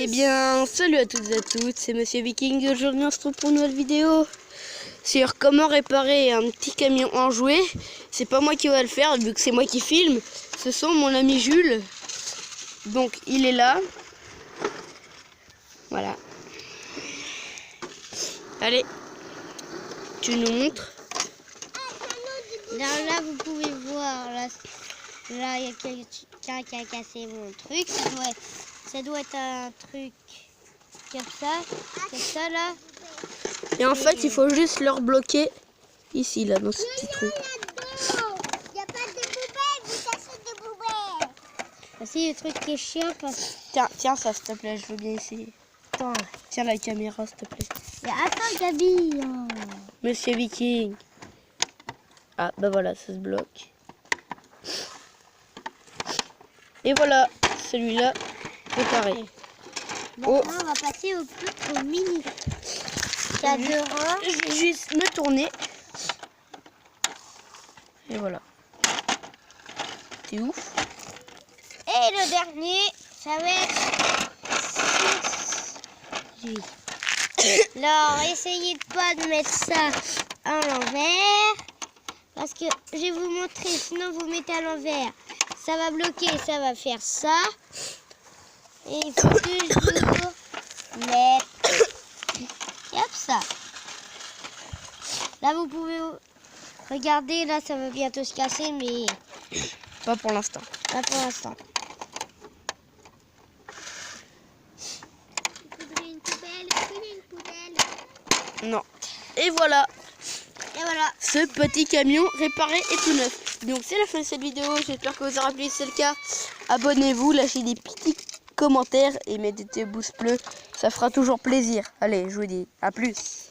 Eh bien, salut à toutes et à tous, c'est Monsieur Viking. Aujourd'hui, on se retrouve pour une nouvelle vidéo sur comment réparer un petit camion enjoué. C'est pas moi qui va le faire, vu que c'est moi qui filme. Ce sont mon ami Jules. Donc, il est là. Voilà. Allez, tu nous montres. Là, vous pouvez voir, là il y a quelqu'un qui a cassé mon truc. Ça doit être un truc comme ça là. Et en fait, il faut juste le rebloquer ici, là, dans ce petit trou. Il n'y a pas de poubelle, vous cachez des poubelles. C'est le truc qui est chiant parce que... Tiens ça, s'il te plaît, je veux bien essayer. Attends, Tiens la caméra, s'il te plaît. attends Gabi. Monsieur Viking. Ah, bah voilà, ça se bloque. Et voilà, celui-là, préparé. Bon, on va passer au mini. Cadran. Je vais juste me tourner. Et voilà. C'est ouf. Et le dernier, ça va être 6. Alors, essayez de pas de mettre ça à l'envers. Parce que je vais vous montrer, sinon vous mettez à l'envers. Ça va bloquer, ça va faire ça. Et il faut toujours mettre comme ça. Là, vous pouvez regarder, là, ça va bientôt se casser, mais Pas pour l'instant. pas pour l'instant. Non. Et voilà. Et voilà. Ce petit camion réparé et tout neuf. Donc c'est la fin de cette vidéo. J'espère que vous aura plu. Si c'est le cas, abonnez-vous, lâchez des petits commentaires et mettez des pouces bleus. Ça fera toujours plaisir. Allez, je vous dis à plus.